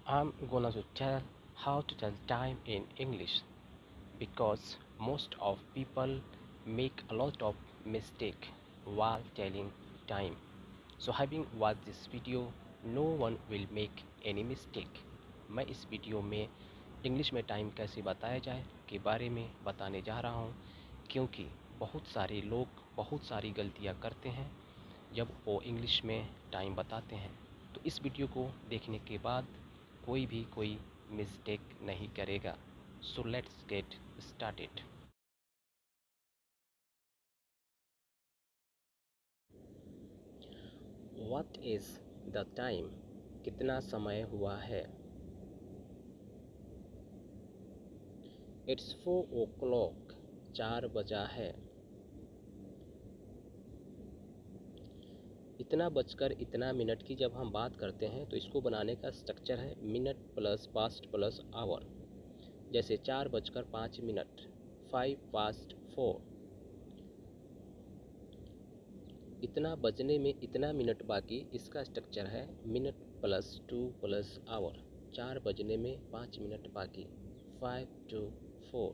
I'm gonna to tell how to tell time in English because most of people make a lot of mistake while telling time. So having watched this video, no one will make any mistake. मैं इस video में English में time कैसे बताया जाए के बारे में बताने जा रहा हूँ, क्योंकि बहुत सारे लोग बहुत सारी गलतियाँ करते हैं जब वो इंग्लिश में टाइम बताते हैं। तो इस वीडियो को देखने के बाद कोई भी कोई मिस्टेक नहीं करेगा। So let's get started. What is the time? कितना समय हुआ है? इट्स 4 o'clock, 4 बजा है। इतना बजकर इतना मिनट की जब हम बात करते हैं तो इसको बनाने का स्ट्रक्चर है minute plus past plus our. जैसे 4:05, 5 past 4। इतना बजने में इतना मिनट बाकी, इसका स्ट्रक्चर है मिनट प्लस 2 प्लस आवर। 4 बजने में 5 मिनट बाकी, 5 to 4।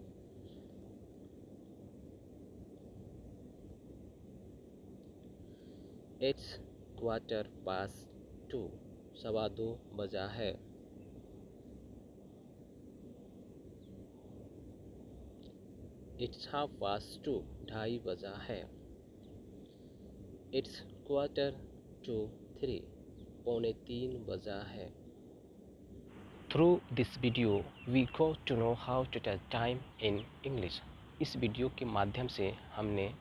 इट्स 2:15, 2:15 बजा है। इट्स 2:30, 2:30 बजा है। इट्स 2:45, 3:45 बजा है। Through this video, we got to know how to tell time in English. इस वीडियो के माध्यम से हमने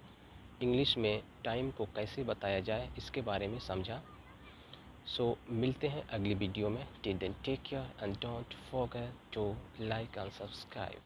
इंग्लिश में टाइम को कैसे बताया जाए इसके बारे में समझा। सो मिलते हैं अगली वीडियो में। Till then take care and don't forget to like and subscribe.